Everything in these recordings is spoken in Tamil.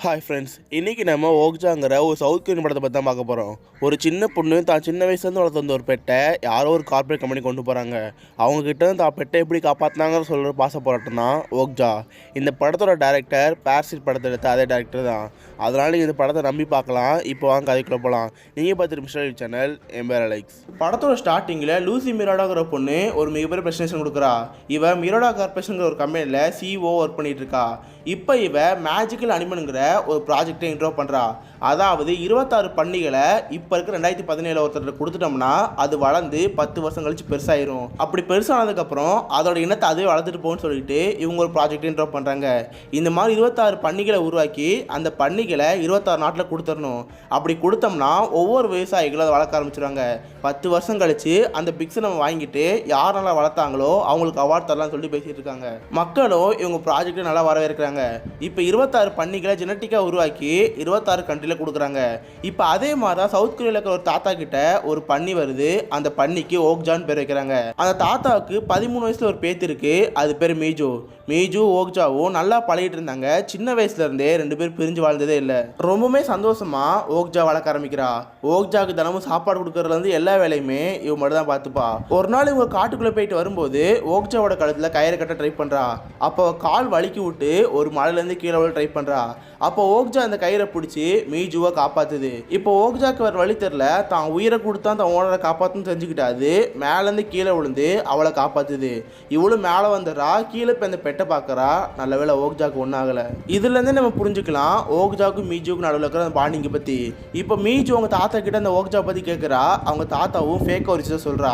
ஹாய் ஃப்ரெண்ட்ஸ், இன்றைக்கி நம்ம ஓக்ஜாங்கிற ஒரு சவுத் கொரியன் படத்தை பற்றி தான் பார்க்க போகிறோம். ஒரு சின்ன பொண்ணு தான் சின்ன வயசுலேருந்து வளர்த்து வந்த ஒரு பெட்டை யாரோ ஒரு கார்ப்பரேட் கம்பெனி கொண்டு போகிறாங்க. அவங்கக்கிட்ட தான் பெட்டை எப்படி காப்பாற்றினாங்கன்னு சொல்கிற பாச போராட்டம் தான் ஓக்ஜா. இந்த படத்தோட டேரக்டர் பேரசிட் படத்தை எடுத்த அதே டேரக்டர் தான். அதனால் நீங்கள் இந்த படத்தை நம்பி பார்க்கலாம். இப்போ வாங்க கதைக்குள்ளே போகலாம். நீங்கள் பார்த்துட்டு மிஸ்டர் சேனல் எம்பேர் அலெக்ஸ். படத்தோட ஸ்டார்டிங்கில் லூசி மிராடாங்கிற பொண்ணு ஒரு மிகப்பெரிய ப்ரெசன்டேஷன் கொடுக்குறா. இவன் மிராடா கார்பரேஷனுங்கிற ஒரு கம்பெனியில் சிஇஓ ஒர்க் பண்ணிகிட்டு இருக்கா. இப்போ இவ மேஜிக்கல் அனிமனுங்கிற ஒரு ப்ராஜெக்டை இன்ட்ரோ பண்ணுறா. அதாவது 26 பன்னிகளை இப்போ இருக்கிற 2017 ஒருத்தர் கொடுத்துட்டோம்னா அது வளர்ந்து 10 வருஷம் கழிச்சு பெருசாயிரும். அப்படி பெருசானதுக்கப்புறம் அதோட இனத்தை அதுவே வளர்த்துட்டு போகும்னு சொல்லிட்டு இவங்க ஒரு ப்ராஜெக்ட் இன்ட்ரோ பண்ணுறாங்க. இந்த மாதிரி 26 பன்னிகளை உருவாக்கி அந்த பன்னிகளை 26 நாட்டில் கொடுத்துடணும். அப்படி கொடுத்தோம்னா ஒவ்வொரு விவசாயிகளும் அதை வளர்க்க ஆரம்பிச்சிடுவாங்க. 10 வருஷம் கழிச்சு அந்த பிக்ஸை நம்ம வாங்கிட்டு யார் நல்லா வளர்த்தாங்களோ அவங்களுக்கு அவார்ட் தரலாம்னு சொல்லிட்டு பேசிட்டு இருக்காங்க. மக்களும் இவங்க ப்ராஜெக்டை நல்லா வரவேற்கிறாங்க. இப்போ 26 பன்னிகளை ஜெனட்டிக்காக உருவாக்கி 26 கண்ட்ரியில் கொடுக்குறாங்க. இப்போ அதே மாதிரி தான் சவுத் கொரியாவில் இருக்கிற ஒரு தாத்தா கிட்ட ஒரு பன்னி வருது. அந்த பன்னிக்கு ஓக்ஜான்னு பேர் வைக்கிறாங்க. அந்த தாத்தாவுக்கு 13 வயசுல ஒரு பேத்து இருக்கு. அது பேர் மீஜு ஓக்ஜாவும் நல்லா பழகிட்டு இருந்தாங்க. சின்ன வயசுல இருந்தே 2 பேர் பிரிஞ்சு வாழ்ந்ததே இல்லை. ரொம்பவுமே சந்தோஷமா ஓக்ஜா வளர்க்க ஆரம்பிக்கிறா. ஓக்ஜாவுக்கு தினமும் சாப்பாடு கொடுக்கறதுல இருந்து எல்லா வேலையுமே இவ மட்டும் தான் பார்த்துப்பா. ஒரு நாள் இவங்க காட்டுக்குள்ளே போயிட்டு வரும்போது ஓக்ஜாவோட கழுத்தில் கயிறு கட்ட ட்ரை பண்ணுறா. அப்போ கால் வலிக்கி விட்டு ஒரு மலையிலேருந்து கீழே விட ட்ரை பண்ணுறா. அப்போ ஓக்ஜா அந்த கயிறை பிடிச்சி மீஜுவை காப்பாற்றுது. இப்போ ஓக்ஜாக்கு வேறு வழி தெரில, தான் உயிரை கொடுத்தா தான் ஓனரை காப்பாற்றுன்னு தெரிஞ்சுக்கிட்டாது. மேலேருந்து கீழே விழுந்து அவளை காப்பாற்றுது. இவளும் மேலே வந்துடுறா. கீழே இப்போ அந்த பெட்டை பார்க்குறா. நல்ல வேளை ஓக்ஜாக்கு ஒன்றும் ஆகலை. இதுலேருந்தே நம்ம புரிஞ்சுக்கலாம் ஓக்ஜாவுக்கும் மீஜுவுக்கும் நடுவில் இருக்கிற அந்த பாண்டிங்கை பற்றி. இப்போ மீஜு அவங்க தாத்தா கிட்ட அந்த ஓக்ஜா பற்றி கேட்குறா. அவங்க தாத்தாவும் ஃபேக்காக ஒரு விஷயம் சொல்கிறா.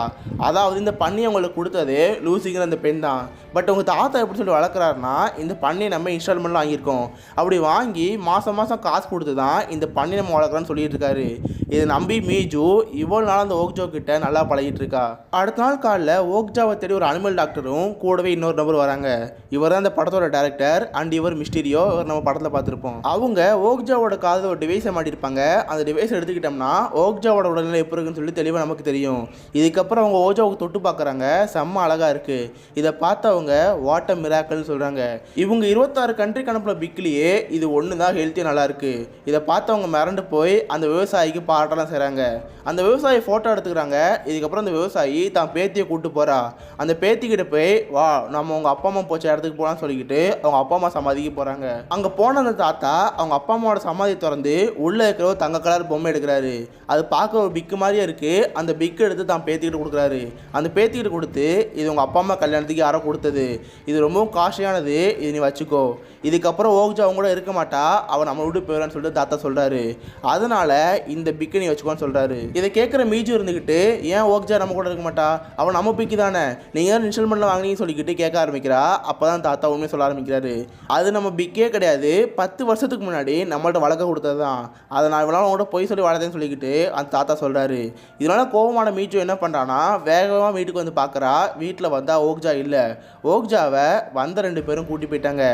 அதாவது இந்த பண்ணி அவங்களுக்கு கொடுத்தது லூசிங்கிற அந்த பெண் தான். பட் உங்கள் தாத்தா எப்படி சொல்லி வளர்க்குறாருன்னா, இந்த பண்ணி நம்ம இன்ஸ்டால்மெண்ட்டில் வாங்கியிருக்கோம். அப்படி வாங்கி மாதம் மாதம் காசு கொடுத்து தான் இந்த பண்ணி நம்ம வளர்க்குறான்னு சொல்லிட்டு இருக்காரு. இதை நம்பி மீஜு இவ்வளோ நாள் அந்த ஓக்ஜா கிட்ட நல்லா பழகிட்டு இருக்கா. அடுத்த நாள் காலையில் ஓக்ஜாவை தேடி ஒரு அனிமல் டாக்டரும் கூடவே இன்னொரு நபர் வராங்க. இவர் தான் அந்த படத்தோட டேரக்டர் அண்ட் இவர் மிஸ்டீரியோ. இவர் நம்ம படத்தில் பார்த்துருப்போம். அவங்க ஓக்ஜாவோட காதில் ஒரு டிவைஸை மாட்டிருப்பாங்க. அந்த டிவைஸை எடுத்துக்கிட்டோம்னா ஓக்ஜாவோட உடல்நிலை எப்படி இருக்குன்னு சொல்லி தெளிவாக நமக்கு தெரியும். இதுக்கப்புறம் அவங்க ஓக்ஜாவுக்கு தொட்டு பார்க்குறாங்க. செம்ம அழகாக இருக்குது. இதை பார்த்தவங்க வாட் அ மிராக்கிள்னு சொல்கிறாங்க. இவங்க 26 கண்ட்ரிக்கு அனுப்புகிற பிக்லேயே இது ஒன்று தான் ஹெல்த்தியாக நல்லா இருக்குது. இதை பார்த்தவங்க மிரண்டு போய் அந்த விவசாயிக்கு பாராட்டலாம் செய்கிறாங்க. அந்த விவசாயி ஃபோட்டோ எடுத்துக்கிறாங்க. இதுக்கப்புறம் அந்த விவசாயி தான் பேத்தியை கூப்பிட்டு போகிறா. அந்த பேத்திக்கிட்ட போய் வா நம்ம உங்கள் அப்பா அம்மா போச்ச இடத்துக்கு போகலான்னு சொல்லிக்கிட்டு அவங்க அப்பா அம்மா சமாதிக்கு போகிறாங்க. அங்கே போன அந்த தாத்தா அவங்க அப்பா அம்மாவோட சமாதி திறந்து உள்ளே இருக்கிற ஒரு தங்க கலர் பொம்மை எடுக்கிறாரு. அது பார்க்க ஒரு பிக்கு மாதிரியே இருக்குது. அந்த பிக்கு எடுத்து தான் பேத்திக்கிட்டு கொடுக்குறாரு. அந்த பேத்திக்கிட்ட கொடுத்து இது உங்கள் அப்பா அம்மா கல்யாணத்துக்கு யாரோ கொடுத்தது, இது ரொம்பவும் காஸ்ட்லியானது, இது நீ வச்சுக்கோ. இதுக்கப்புறம் ஓக்ஜா அவங்க கூட இருக்க மாட்டா, அவன் நம்ம விட்டு போயிடான்னு சொல்லிட்டு தாத்தா சொல்கிறாரு. அதனால இந்த பிக்கு நீ வச்சுக்கோன்னு சொல்கிறாரு. இதை கேட்குற மீஜு இருந்துக்கிட்டு ஏன் ஓக்ஜா நம்ம கூட இருக்க மாட்டா, அவன் நம்ம பிக்கு தானே, நீங்கள் இன்ஸ்டால்மெண்ட்டில் வாங்கினீங்கன்னு சொல்லிக்கிட்டு கேட்க ஆரம்பிக்கிறா. அப்போ தான் தாத்தா உண்மையை சொல்ல ஆரம்பிக்கிறாரு. அது நம்ம பிக்கே கிடையாது, 10 வருஷத்துக்கு முன்னாடி நம்மள்ட்ட வளர்க்க கொடுத்தது தான். அதை நான் இவ்வளோ அவங்கள்ட்ட போய் சொல்லி வளர்த்தேன்னு சொல்லிக்கிட்டு அந்த தாத்தா சொல்கிறாரு. இதனால் கோபமான மீஜு என்ன பண்ணுறான்னா வேகமாக வீட்டுக்கு வந்து பார்க்குறா. வீட்டில் வந்தால் ஓக்ஜா இல்லை. ஓக்ஜாவை வந்த 2 பேரும் கூட்டி போயிட்டாங்க.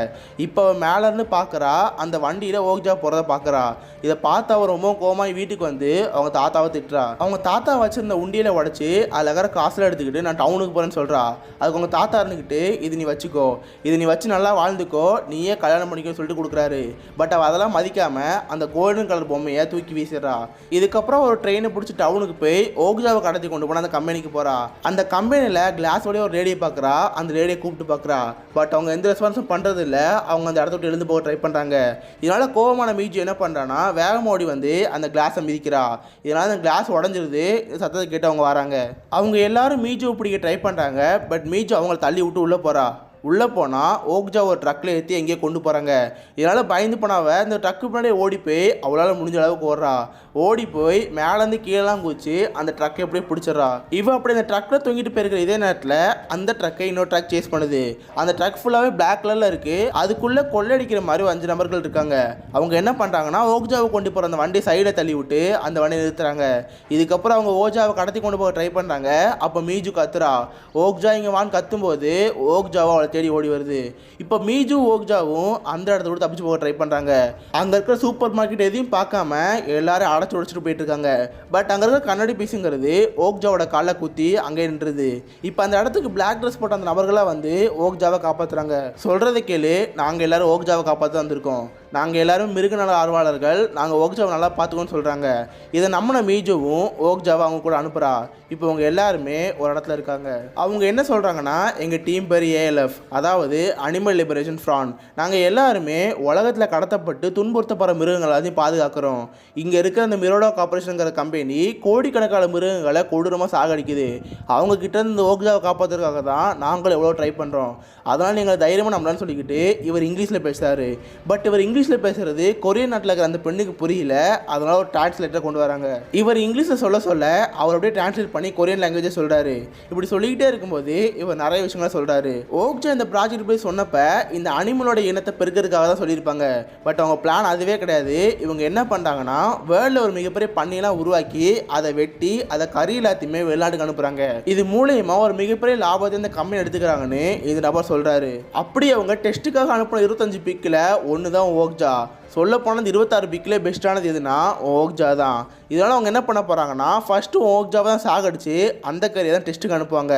இப்போ மேலேருந்து பார்க்குறா. அந்த வண்டியில் ஓக்ஜா போகிறத பார்க்குறா. இதை பார்த்து அவர் ரொம்ப கோமாய் வீட்டுக்கு வந்து அவங்க தாத்தாவை திட்டுறா. அவங்க தாத்தா வச்சுருந்த உண்டியில் உடச்சி அதில் இருக்கிற காசில் எடுத்துக்கிட்டு நான் டவுனுக்கு போகிறேன்னு சொல்கிறா. அதுக்கு அவங்க தாத்தா இருந்துக்கிட்டு இது நீ வச்சுக்கோ, இது நீ வச்சு நல்லா வாழ்ந்துக்கோ, நீயே கல்யாணம் பண்ணிக்கோ சொல்லிட்டு கொடுக்குறாரு. பட் அவள் அதெல்லாம் மதிக்காமல் அந்த கோல்டன் கலர் பொம்மையை தூக்கி வீசிடுறா. இதுக்கப்புறம் ஒரு ட்ரெயினை பிடிச்சி டவுனுக்கு போய் ஓக்ஜாவை கடத்தி கொண்டு போனால் அந்த கம்பெனிக்கு போகிறா. அந்த கம்பெனியில் கிளாஸோடய ஒரு ரேடியோ பார்க்குறா. அந்த ரேடியோ கூப்பிட்டு பார்க்குறா. பட் அவங்க எந்த ரெஸ்பான்ஸும் பண்ணுறது இல்லை. அவங்க அந்த இடத்த விட்டு எழுந்து போக ட்ரை பண்ணுறாங்க. இதனால் கோபமான மீஜு என்ன பண்ணுறான்னா வேகமாக ஓடி வந்து அந்த கிளாஸை மிதிக்கிறா. இதனால் அந்த கிளாஸ் உடஞ்சிருது. சத்தத்தை கேட்டு அவங்க வராங்க. அவங்க எல்லாரும் மீஜுவை பிடிக்க ட்ரை பண்ணுறாங்க. பட் மீஜு அவங்கள தள்ளி விட்டு உள்ளே போகிறா. உள்ளே போனால் ஓக்ஜா ஒரு ட்ரக்கில் ஏற்றி எங்கேயோ கொண்டு போகிறாங்க. இதனால் பயந்து போனாவ இந்த ட்ரக்கு முன்னாடி ஓடி போய் அவளால் முடிஞ்ச அளவுக்கு ஓடுறா. ஓடி போய் மேலேருந்து கீழெலாம் குதிச்சு அந்த ட்ரக்கை எப்படியே பிடிச்சிட்றா. இவன் அப்படி அந்த ட்ரக்கில் தொங்கிட்டு போயிருக்கிற இதே நேரத்தில் அந்த ட்ரக்கை இன்னொரு ட்ரக் சேஸ் பண்ணுது. அந்த ட்ரக் ஃபுல்லாகவே பிளாக் கலரில் இருக்குது. அதுக்குள்ளே கொள்ளடிக்கிற மாதிரி 5 நபர்கள் இருக்காங்க. அவங்க என்ன பண்ணுறாங்கன்னா ஓக்ஜாவை கொண்டு போகிற அந்த வண்டி சைடை தள்ளி விட்டு அந்த வண்டியை நிறுத்துறாங்க. இதுக்கப்புறம் அவங்க ஓக்ஜாவை கடத்தி கொண்டு போக ட்ரை பண்ணுறாங்க. அப்போ மீஜு கத்துறா. ஓக்ஜா இங்கே வான்னு கத்தும்போது ஓக்ஜாவை தேடி ஓடி வருது. இப்போ மீஜு ஓக்ஜாவும் அந்த இடத்த விட்டு தப்பிச்சு போக ட்ரை பண்ணுறாங்க. அங்கே இருக்கிற சூப்பர் மார்க்கெட் எதையும் பார்க்காம எல்லாரும் அடைச்சி உடைச்சிட்டு போயிட்டு இருக்காங்க. பட் அங்கே இருக்கிற கண்ணாடி பீஸுங்கிறது ஓக்ஜாவோட காலை குத்தி அங்கே நின்றுது. இப்போ அந்த இடத்துக்கு பிளாக் ட்ரெஸ் போட்ட அந்த நபர்களாக வந்து ஓக்ஜாவை காப்பாற்றுறாங்க. சொல்கிறத கேளு, நாங்கள் எல்லாரும் ஓக்ஜாவை காப்பாற்ற வந்திருக்கோம். நாங்கள் எல்லாரும் மிருக நல ஆர்வலர்கள், நாங்கள் ஓக்ஜாவை நல்லா பார்த்துக்கோன்னு சொல்கிறாங்க. இதை நம்பின மீஜுவும் ஓக்ஜாவை அவங்க கூட அனுப்புகிறா. இப்போ அவங்க எல்லாருமே ஒரு இடத்துல இருக்காங்க. அவங்க என்ன சொல்கிறாங்கன்னா, எங்கள் டீம் பேர் ஏஎல்எஃப், அதாவது அனிமல் லிபரேஷன் ஃப்ரான். நாங்கள் எல்லாருமே உலகத்தில் கடத்தப்பட்டு துன்புறுத்தப்படுற மிருகங்களை அதையும் பாதுகாக்கிறோம். இங்கே இருக்கிற அந்த மிரோடா கார்பரேஷனுங்கிற கம்பெனி கோடிக்கணக்கான மிருகங்களை கொடூரமாக சாகடிக்குது. அவங்க கிட்டேருந்து இந்த ஓக்ஜாவை காப்பாற்றுறதுக்காக தான் நாங்களும் எவ்வளோ ட்ரை பண்ணுறோம். அதனால் நீங்கள் தைரியமாக நம்மளான்னு சொல்லிக்கிட்டு இவர் இங்கிலீஷில் பேசுகிறாரு. பட் இவர் இங்கிலீஷில் பேசுகிறது கொரியன் நாட்டில் இருக்கிற அந்த பெண்ணுக்கு புரியல. அதனால் ஒரு டிரான்ஸ்லேட்டரை கொண்டு வராங்க. இவர் இங்கிலீஷில் சொல்ல அவர் அப்படியே டிரான்ஸ்லேட் பண்ணி கொரியன் லாங்குவேஜை சொல்கிறாரு. இப்படி சொல்லிக்கிட்டே இருக்கும்போது இவர் நிறைய விஷயங்களை சொல்கிறாரு. ஓக்ஜா இந்த ப்ராஜெக்ட் போய் சொன்னப்ப இந்த அனிமலோட இனத்தை பெருக்கிறதுக்காக தான் சொல்லியிருப்பாங்க. பட் அவங்க பிளான் அதுவே கிடையாது. இவங்க என்ன பண்ணுறாங்கன்னா, வேர்ல்டில் ஒரு மிகப்பெரிய பண்ணியெல்லாம் உருவாக்கி அதை வெட்டி அதை கறி எல்லாத்தையுமே வெளிநாட்டுக்கு அனுப்புகிறாங்க. இது மூலயமா ஒரு மிகப்பெரிய லாபத்தை இந்த கம்பெனி எடுத்துக்கிறாங்கன்னு இந்த நபர் சொல்கிறாரு. அப்படி அவங்க டெஸ்ட்டுக்காக அனுப்பின 25 பிக்கில் ஒன்று தான் ஓக்ஜா. சொல்ல போனது 26 பிக்கிலே பெஸ்ட்டானது எதுனா ஓக்ஜா தான். இதனால் அவங்க என்ன பண்ண போகிறாங்கன்னா, ஃபஸ்ட்டு ஓக்ஜாவை தான் சாகடிச்சு அந்த கறியை தான் டெஸ்ட்டுக்கு அனுப்புவாங்க.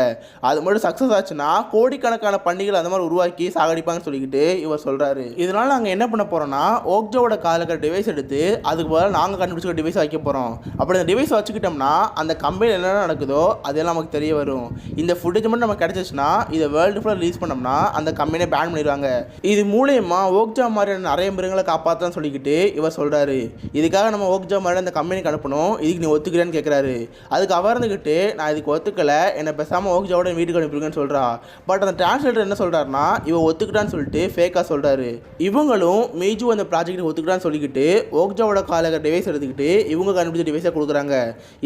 அது மட்டும் சக்ஸஸ் ஆச்சுன்னா கோடிக்கணக்கான பண்டிகைகள் அந்த மாதிரி உருவாக்கி சாகடிப்பாங்கன்னு சொல்லிக்கிட்டு இவர் சொல்கிறாரு. இதனால் நாங்கள் என்ன பண்ண போகிறோன்னா, ஓக்ஜாவோட காலுக்கு டிவைஸ் எடுத்து அதுக்கு பதிலாக நாங்கள் கண்டுபிடிச்ச டிவைஸ் வைக்க போகிறோம். அப்படி அந்த டிவைஸ் வச்சுக்கிட்டோம்னா அந்த கம்பெனியில் என்னென்ன நடக்குதோ அதெல்லாம் நமக்கு தெரிய வரும். இந்த ஃபுட்டேஜ் மட்டும் நமக்கு கிடச்சிச்சுன்னா இதை வேர்ல்டு ஃபுல்லாக ரிலீஸ் பண்ணோம்னா அந்த கம்பெனியை பேன் பண்ணிடுவாங்க. இது மூலயமா ஓக்ஜா மாதிரியான நிறைய மிருகங்களை காப்பாற்ற சொல்லிக்கிட்டு இவர் சொல்றாரு. இதுக்காக நம்ம ஓக்ஜா மாதிரி அந்த கம்பெனிக்கு அனுப்பணும், இதுக்கு நீ ஒத்துக்கிறேன்னு கேட்குறாரு. அதுக்கு அவர் இருந்துக்கிட்டு நான் இதுக்கு ஒத்துக்கலை, என்னை பேசாமல் ஓக்ஜாவோட வீட்டுக்கு அனுப்பிடுங்கன்னு சொல்கிறா. பட் அந்த டிரான்ஸ்லேட்டர் என்ன சொல்கிறாருன்னா, இவன் ஒத்துக்கிட்டான்னு சொல்லிட்டு ஃபேக்காக சொல்கிறாரு. இவங்களும் மீஜு அந்த ப்ராஜெக்ட் ஒத்துக்கிட்டான்னு சொல்லிக்கிட்டு ஓக்ஜாவோட கால டிவைஸ் எடுத்துக்கிட்டு இவங்க கண்டுபிடிச்ச டிவைஸை கொடுக்குறாங்க.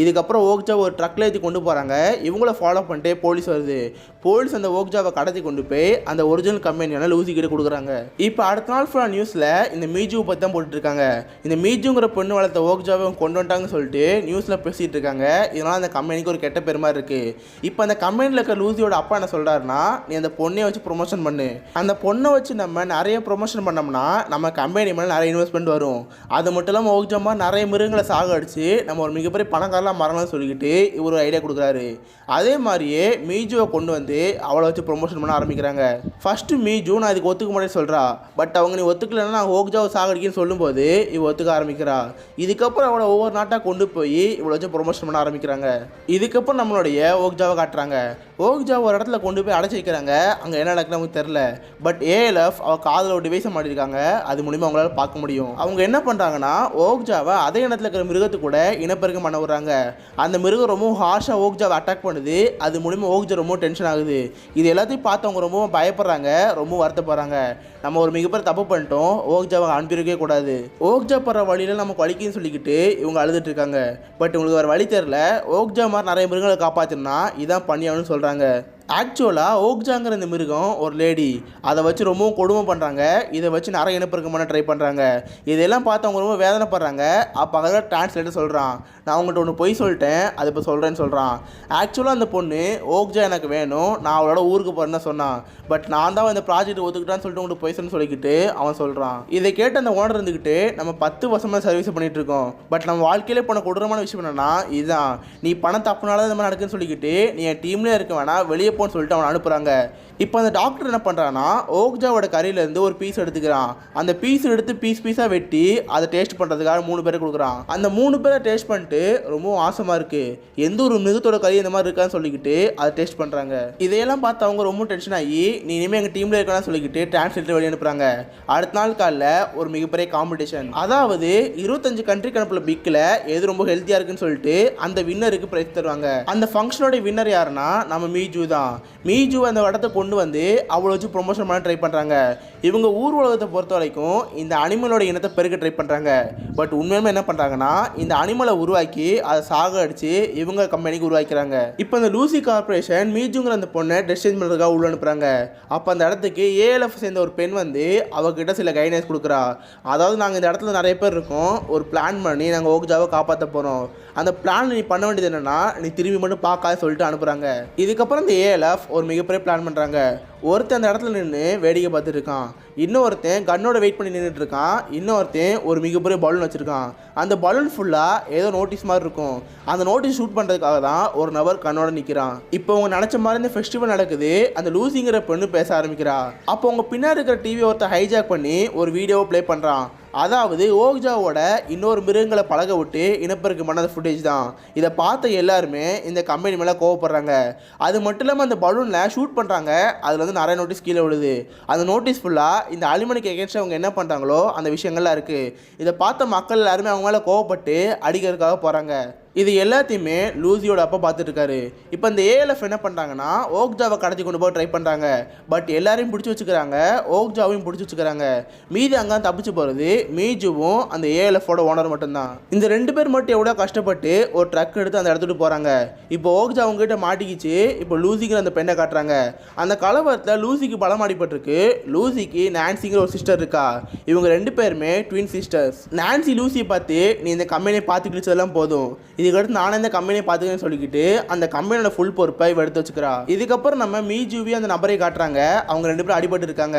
இதுக்கப்புறம் ஓக்ஜா ஒரு ட்ரக்கில் ஏற்றி கொண்டு போகிறாங்க. இவங்கள ஃபாலோ பண்ணிட்டு போலீஸ் வருது. போலீஸ் அந்த ஓக்ஜாவை கடத்தி கொண்டு போய் அந்த ஒரிஜினல் கம்பெனியான லூசிக்கிட்ட கொடுக்குறாங்க. இப்போ அடுத்த நாள் ஃபுல்லாக நியூஸில் இந்த மீஜு பற்றி தான் போட்டுட்ருக்காங்க. இந்த மீஜுங்கிற பொண்ணு வளர்த்த ஓக்ஜாவை கொண்டு வந்துட்டாங்கன்னு சொல்லிட்டு நியூஸில் பேசிகிட்டு இருக்காங்க. இதனால் அந்த கம்பெனிக்கு ஒரு கெட்ட பெருமா இருக்குது. இப்போ அந்த கம்பெனியில் இருக்க லூசியோட அப்பா என்ன சொல்கிறாருன்னா, நீ அந்த பொண்ணையை வச்சு ப்ரொமோஷன் பண்ணு. அந்த பொண்ணை வச்சு நம்ம நிறைய ப்ரொமோஷன் பண்ணோம்னா நம்ம கம்பெனி மேலே நிறைய இன்வெஸ்ட்மெண்ட் வரும். அது மட்டும் இல்லாமல் ஓக்ஜா மாதிரி நிறைய மிருகங்களை சாகடிச்சு நம்ம ஒரு மிகப்பெரிய பணக்காரலாம் மரணம்னு சொல்லிக்கிட்டு இவர் ஒரு ஐடியா கொடுக்குறாரு. அதே மாதிரியே மீஜுவை கொண்டு வந்து அவளை வச்சு ப்ரொமோஷன் பண்ண ஆரம்பிக்கிறாங்க. ஃபஸ்ட்டு மீஜு நான் இதுக்கு ஒத்துக்க மாட்டேன்னு சொல்கிறா. பட் அவங்க நீ ஒத்துக்கலைன்னா நான் ஓக்ஜாவை சாகடிக்கன்னு சொல்லும்போது இவ ஒத்துக்க ஆரம்பிக்கிறா. இதுக்கப்புறம் அவளை ஒவ்வொரு நாட்டாக கொண்டு போய் இவளை வச்சு ப்ரொமோஷன் பண்ண ஆரம்பிக்கிறாங்க. இதுக்கப்புறம் நம்மளுடைய ஓக்ஜாவை காட்டுறாங்க. ஓக்ஜாவை ஒரு இடத்துல கொண்டு போய் அடைச்சி வைக்கிறாங்க. அங்கே என்ன நடக்குன்னு நமக்கு தெரில. பட் ஏஎல்எஃப் அவள் காதில் ஒரு டிவைஸை மாட்டிருக்காங்க. அது மூலிமா அவங்களால பார்க்க முடியும். அவங்க என்ன பண்ணுறாங்கன்னா, ஓக்ஜாவை அதே இடத்துல இருக்கிற மிருகத்து கூட இனப்பெருக்கம் பண்ண விடுறாங்க. அந்த மிருகம் ரொம்ப ஹார்ஷாக ஓக்ஜாவை அட்டாக் பண்ணுது. அது மூலிமா ஓக்ஜா ரொம்ப டென்ஷன் ஆகுது. இது எல்லாத்தையும் பார்த்து அவங்க ரொம்ப பயப்படுறாங்க, ரொம்ப வருத்தப்படுறாங்க. நம்ம ஒரு மிகப்பெரிய தப்பு பண்ணிட்டோம், ஓக்ஜாவை அனுப்பியிருக்கவே கூடாது. ஓக்ஜா போகிற வழியில் நமக்கு வலிக்குன்னு சொல்லிக்கிட்டு இவங்க அழுதுட்டு இருக்காங்க. பட் உங்களுக்கு வேறு வழி தெரில. ஓக்ஜா மாதிரி நிறைய மிருகங்களை காப்பாற்றணும்னா இதான் பண்ணியாகணும்னு சொல்கிறாங்க. ஆக்சுவலாக ஓக்ஜாங்கிற இந்த மிருகம் ஒரு லேடி. அதை வச்சு ரொம்பவும் கொடுமை பண்ணுறாங்க. இதை வச்சு நிறைய இனப்பெருக்கம் பண்ண ட்ரை பண்ணுறாங்க. இதெல்லாம் பார்த்து அவங்க ரொம்ப வேதனைப்படுறாங்க. அப்போ அதில் டிரான்ஸ்லேட்டர் சொல்கிறான், நான் அவங்கள்ட்ட ஒன்று பொய் சொல்லிட்டேன், அது இப்போ சொல்கிறேன்னு சொல்கிறான். ஆக்சுவலாக அந்த பொண்ணு ஓக்ஜா எனக்கு வேணும், நான் அவளோட ஊருக்கு போகிறேன்னு சொன்னான். பட் நான் தான் இந்த ப்ராஜெக்ட் ஒத்துக்கிட்டான்னு சொல்லிட்டு உங்களுக்கு பொய் சொல்லிக்கிட்டு அவன் சொல்கிறான். இதை கேட்டு அந்த ஓனர் இருந்துக்கிட்டு நம்ம 10 வருஷமாக சர்வீஸ் பண்ணிகிட்டு இருக்கோம். பட் நம்ம வாழ்க்கையிலே போன கொடூரமான விஷயம் என்னன்னா இதுதான், நீ பணம் தப்புனால இந்த மாதிரி நடக்குன்னு சொல்லிக்கிட்டு நீ என் டீம்லேயே இருக்க வேணாம், வெளியே போன்னு சொல்லிட்டு அவனை அனுப்புகிறாங்க. இப்போ அந்த டாக்டர் என்ன பண்ணுறான்னா, ஓக்ஜாவோட கறியிலேருந்து ஒரு பீஸ் எடுத்துக்கிறான். அந்த பீஸ் எடுத்து பீஸாக வெட்டி அதை டேஸ்ட் பண்ணுறதுக்காக 3 பேரை கொடுக்குறான். அந்த 3 பேரை டேஸ்ட் பண்ணிட்டு ரொம்பவும் ஆசமாக இருக்குது, எந்த ஒரு மிருகத்தோட கறி இந்த மாதிரி இருக்கான்னு சொல்லிக்கிட்டு அதை டேஸ்ட் பண்ணுறாங்க. இதையெல்லாம் பார்த்து அவங்க ரொம்ப டென்ஷன் ஆகி நீ இனிமேல் எங்கள் டீமில் இருக்கலாம்னு சொல்லிக்கிட்டு டிரான்ஸ்லேட்டர் வெளியே அனுப்புகிறாங்க. அடுத்த நாள் காலையில் ஒரு மிகப்பெரிய காம்படிஷன், அதாவது 25 கண்ட்ரிக்கு அனுப்பல பிக்கில் எது ரொம்ப ஹெல்த்தியாக இருக்குன்னு சொல்லிட்டு அந்த வின்னருக்கு பிரைஸ் தருவாங்க. அந்த ஃபங்க்ஷனோட வின்னர் யாருன்னா நம்ம மீஜு தான். மீஜு அந்த இடத்த கொண்டு வந்து அவளை வச்சு ப்ரொமோஷன் பண்ண ட்ரை பண்ணுறாங்க. இவங்க ஊர் உலகத்தை பொறுத்த வரைக்கும் இந்த அனிமலோட இனத்தை பெருக்க ட்ரை பண்ணுறாங்க. பட் உண்மையுமே என்ன பண்ணுறாங்கன்னா, இந்த அனிமலை உருவாக்கி அதை சாக அடித்து இவங்க கம்பெனிக்கு உருவாக்கிறாங்க. இப்போ இந்த லூசி கார்பரேஷன் மீஜுங்கிற அந்த பொண்ணை ட்ரெஸ் சேஞ்ச் பண்ணுறதுக்காக உள்ள அனுப்புகிறாங்க. அப்போ அந்த இடத்துக்கு ஏஎல்எஃப் சேர்ந்த ஒரு பெண் வந்து அவகிட்ட சில கைடன்ஸ் கொடுக்குறா. அதாவது நாங்கள் இந்த இடத்துல நிறைய பேர் இருக்கோம், ஒரு பிளான் பண்ணி நாங்கள் ஓக்ஜாவை காப்பாற்ற போகிறோம். அந்த பிளான் நீ பண்ண வேண்டியது என்னென்னா நீ திரும்பி மட்டும் பார்க்காத சொல்லிட்டு அனுப்புகிறாங்க. இதுக்கப்புறம் இந்த ஏஎல்எஃப் ஒரு மிகப்பெரிய பிளான் பண்ணுறாங்க. ஒருத்தன் அந்த இடத்துல நின்று வேடிக்கை பார்த்துட்டு இருக்கான். இன்னொருத்தன் கன்னோட வெயிட் பண்ணி நின்றுட்டு இருக்கான். இன்னொருத்தன் ஒரு மிகப்பெரிய பலூன் வச்சுருக்கான். அந்த பலூன் ஃபுல்லாக ஏதோ நோட்டீஸ் மாதிரி இருக்கும். அந்த நோட்டீஸ் ஷூட் பண்ணுறதுக்காக தான் ஒரு நபர் கண்ணோட நிற்கிறான். இப்போ அவங்க நினச்ச மாதிரி இந்த ஃபெஸ்டிவல் நடக்குது. அந்த லூசிங்கிற பெண்ணு பேச ஆரம்பிக்கிறா. அப்போ அவங்க பின்னாடி இருக்கிற டிவி ஒருத்தர் ஹைஜாக் பண்ணி ஒரு வீடியோவை ப்ளே பண்ணுறான். அதாவது ஓக்ஜாவோட இன்னொரு மிருகங்களை பழக விட்டு இனப்பெருக்கம் பண்ண ஃபுட்டேஜ் தான். இதை பார்த்த எல்லாருமே இந்த கம்பெனி மேலே கோவப்படுறாங்க. அது மட்டும் இல்லாமல் அந்த பலூனில் ஷூட் பண்ணுறாங்க. அதில் வந்து நிறைய நோட்டீஸ் கீழே விழுது. அந்த நோட்டீஸ் ஃபுல்லாக இந்த அலுமினிக்கு எகென்ஸ்ட் அவங்க என்ன பண்ணுறாங்களோ அந்த விஷயங்கள்லாம் இருக்குது. இதை பார்த்த மக்கள் எல்லாருமே அவங்க மேலே கோவப்பட்டு அடிக்கிறதுக்காக போகிறாங்க. இது எல்லாத்தையுமே லூசியோட அப்பா பார்த்துட்டு இருக்காரு. இப்போ இந்த ஏஎல்எஃப் என்ன பண்ணுறாங்கன்னா ஓக்ஜாவை கடத்தி கொண்டு போக ட்ரை பண்ணுறாங்க. பட் எல்லாரையும் பிடிச்சி வச்சுக்கிறாங்க, ஓக்ஜாவையும் பிடிச்சி வச்சுக்கிறாங்க. மீதி அங்கே தப்பிச்சு போகிறது மீஜுவும் அந்த ஏஎல்எஃபோட ஓனர் மட்டும்தான். இந்த 2 பேர் மட்டும் எவ்வளோ கஷ்டப்பட்டு ஒரு ட்ரக் எடுத்து அந்த இடத்துக்கு போகிறாங்க. இப்போ ஓக்ஜா அவங்ககிட்ட மாட்டிக்கிச்சு. இப்போ லூசிங்கிற அந்த பெண்ணை காட்டுறாங்க. அந்த கலவரத்தில் லூசிக்கு பலம் அடிபட்டிருக்கு. லூசிக்கு நான்சிங்கிற ஒரு சிஸ்டர் இருக்கா. இவங்க 2 பேருமே ட்வின் சிஸ்டர்ஸ். நான்சி லூசியை பார்த்து நீ இந்த கம்பெனியை பார்த்துக்கிட்டதெல்லாம் போதும், இதுக்கடுத்து நானே இந்த கம்பெனியை பார்த்துக்கன்னு சொல்லிக்கிட்டு அந்த கம்பெனியோட ஃபுல் பொறுப்பை எடுத்து வச்சுக்கிறா. இதுக்கப்புறம் நம்ம மீஜுவி அந்த நபரை காட்டுறாங்க. அவங்க 2 பேரும் அடிபட்டு இருக்காங்க.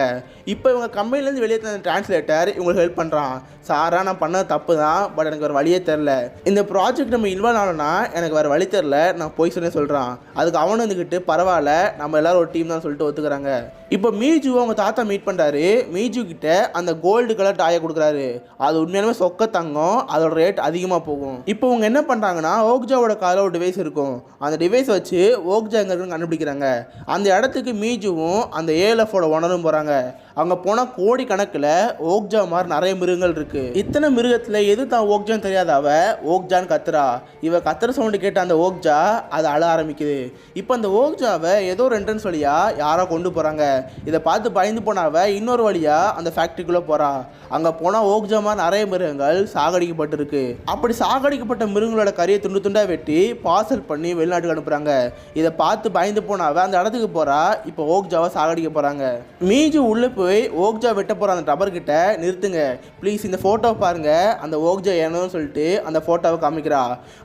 இப்போ இவங்க கம்பெனிலேருந்து வெளியே தந்த டிரான்ஸ்லேட்டர் இவங்களுக்கு ஹெல்ப் பண்ணுறான். சாரா நான் பண்ணது தப்பு தான், பட் எனக்கு வேறு வழியே தெரில. இந்த ப்ராஜெக்ட் நம்ம இன்வால்வ் ஆனோன்னா எனக்கு வேறு வழி தெரில, நான் போய் சொல்லி சொல்கிறான். அதுக்கு அவனு வந்துக்கிட்டு பரவாயில்ல நம்ம எல்லோரும் ஒரு டீம் தான் சொல்லிட்டு ஒத்துக்கிறாங்க. இப்போ மீஜு அவங்க தாத்தா மீட் பண்ணுறாரு. மீஜு கிட்ட அந்த கோல்டு கலர் டாயை கொடுக்குறாரு. அது உண்மையாலுமே சொக்க தங்கம், அதோட ரேட் அதிகமாக போகும். இப்போ அவங்க என்ன பண்ணுறாங்கன்னா ஓக்ஜாவோட காலில் ஒரு டிவைஸ் இருக்கும். அந்த டிவைஸ் வச்சு ஓக்ஜா எங்கே இருக்குன்னு கண்டுபிடிக்கிறாங்க. அந்த இடத்துக்கு மீஜுவும் அந்த ஏஎல்எஃபோட ஓனரும் போகிறாங்க. அங்கே போனால் கோடி கணக்கில் ஓக்ஜா மாதிரி நிறைய மிருகங்கள் இருக்குது. இத்தனை மிருகத்தில் எது தான் ஓக்ஜான்னு தெரியாதவ ஓக்ஜான்னு கத்துறா. இவ கத்துற சவுண்டு கேட்ட அந்த ஓக்ஜா அதை அழ ஆரம்பிக்குது. இப்போ அந்த ஓக்ஜாவை ஏதோ ஒரு என்ட்ரன்ஸ் வழியாக யாரோ கொண்டு போகிறாங்க. இதை பார்த்து பயந்து போனாவ இன்னொரு வழியாக அந்த ஃபேக்ட்ரிக்குள்ளே போகிறா. அங்கே போனால் ஓக்ஜா மாதிரி நிறைய மிருகங்கள் சாகடிக்கப்பட்டிருக்கு. அப்படி சாகடிக்கப்பட்ட மிருகங்களோட கறியை துண்டு துண்டாக வெட்டி பார்சல் பண்ணி வெளிநாட்டுக்கு அனுப்புகிறாங்க. இதை பார்த்து பயந்து போனாவ அந்த இடத்துக்கு போகிறா. இப்போ ஓக்ஜாவை சாகடிக்க போகிறாங்க. மீஜு உள்ளே போய் ஓக்ஜா வெட்ட போகிற அந்த நபர்கிட்ட நிறுத்துங்க ப்ளீஸ், இந்த ஃபோட்டோவை பாருங்கள், அந்த ஓக்ஜா ஏனோன்னு சொல்லிட்டு அந்த ஃபோட்டோவை காமிக்கிறா.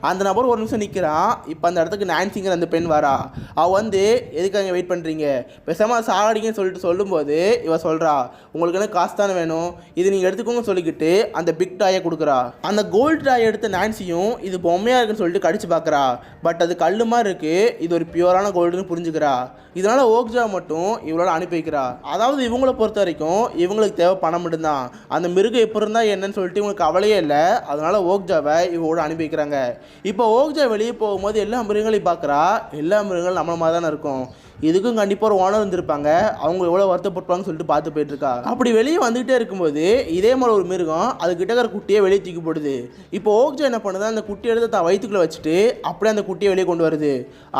அந்த நபர் ஒரு நிமிஷம் நிற்கிறான். இப்போ அந்த இடத்துக்கு நான்சிங்கிற அந்த பெண் வரா. அவள் வந்து எதுக்காக வெயிட் பண்ணுறீங்க, பேசாமல் சாகடிங்கன்னு சொல்லிட்டு சொல்லும்போது இவ சொல்கிறா உங்களுக்கு என்ன காசு தானே வேணும், இது நீங்கள் எடுத்துக்கோங்க சொல்லிக்கிட்டு அந்த பிக் டாயை கொடுக்குறா. அந்த கோல்டு டாயை எடுத்த நான்சியும் இது பொம்மையாக இருக்குன்னு சொல்லிட்டு கடிச்சு பார்க்குறா. பட் அது கல் மாதிரி இருக்குது, இது ஒரு பியூரான கோல்டுன்னு புரிஞ்சுக்கிறா. இதனால் ஓக்ஜா மட்டும் இவளோட அனுப்பி வைக்கிறா. அதாவது இவங்களை பொறுத்த வரைக்கும் இவங்களுக்கு தேவை பணம் மட்டும்தான். அந்த மிருகம் எப்போ இருந்தால் என்னன்னு சொல்லிட்டு இவங்களுக்கு கவலையே இல்லை. அதனால் ஓக்ஜாவை இவங்களோட அனுப்பி வைக்கிறாங்க. இப்போ ஓக்ஜா வெளியே போகும்போது எல்லா மிருகங்களையும் பார்க்குறா. எல்லா மிருகங்களும் நம்மள மாதிரி தானே இருக்கும். இதுக்கும் கண்டிப்பாக ஒரு ஓனர் இருந்திருப்பாங்க, அவங்க எவ்வளோ வருத்தப்பட்டுப்பாங்கன்னு சொல்லிட்டு பார்த்து போயிட்டுருக்கா. அப்படி வெளியே வந்துகிட்டே இருக்கும்போது இதே மாதிரி ஒரு மிருகம் அது கிட்ட இருக்கிற குட்டியை வெளியே தூக்கி போடுது. இப்போ ஓக்ஜா என்ன பண்ணுது, அந்த குட்டியை எடுத்து தான் வயிற்றுக்குள்ளே வச்சுட்டு அப்படியே அந்த குட்டியை வெளியே கொண்டு வருது.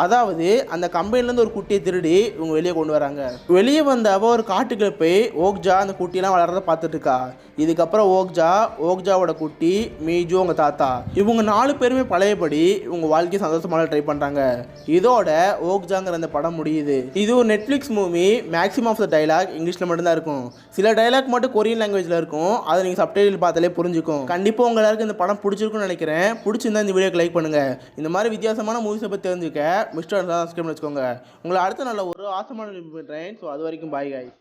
அதாவது அந்த கம்பெனிலேருந்து ஒரு குட்டியை திருடி இவங்க வெளியே கொண்டு வராங்க. வெளியே வந்த அவள் ஒரு காட்டுக்குள்ள போய் ஓக்ஜா அந்த குட்டியெல்லாம் வளர்றத பார்த்துட்டு இருக்கா. இதுக்கப்புறம் ஓக்ஜாவோட குட்டி, மீஜு, அவங்க தாத்தா, இவங்க 4 பேருமே பழையபடி இவங்க வாழ்க்கையை சந்தோஷமாக ட்ரை பண்ணுறாங்க. இதோட ஓக்ஜாங்கிற அந்த படம் முடியுது. இது ஒரு Netflix movie. Maximum of the dialogue இங்கிலீஷில் மட்டும்தான் இருக்கும். சில டைலாக் மட்டும் கொரியன் லாங்குவேஜில் இருக்கும். அதை நீங்கள் சப்டைட்டில் பார்த்தாலே புரிஞ்சுக்கும். கண்டிப்பாக உங்க எல்லாருக்கும் இந்த படம் பிடிச்சிருக்குன்னு நினைக்கிறேன். பிடிச்சிருந்தா இந்த வீடியோக்கு லைக் பண்ணுங்கள். இந்த மாதிரி வித்தியாசமான மூவிஸை பற்றி தெரிஞ்சுக்க மிஸ்டர் சப்ஸ்கிரைப் வச்சுக்கோங்க. உங்களை அடுத்த நல்ல ஒரு ஆசமான பண்ணுறேன். ஸோ அது வரைக்கும் பாய் காய்ஸ்.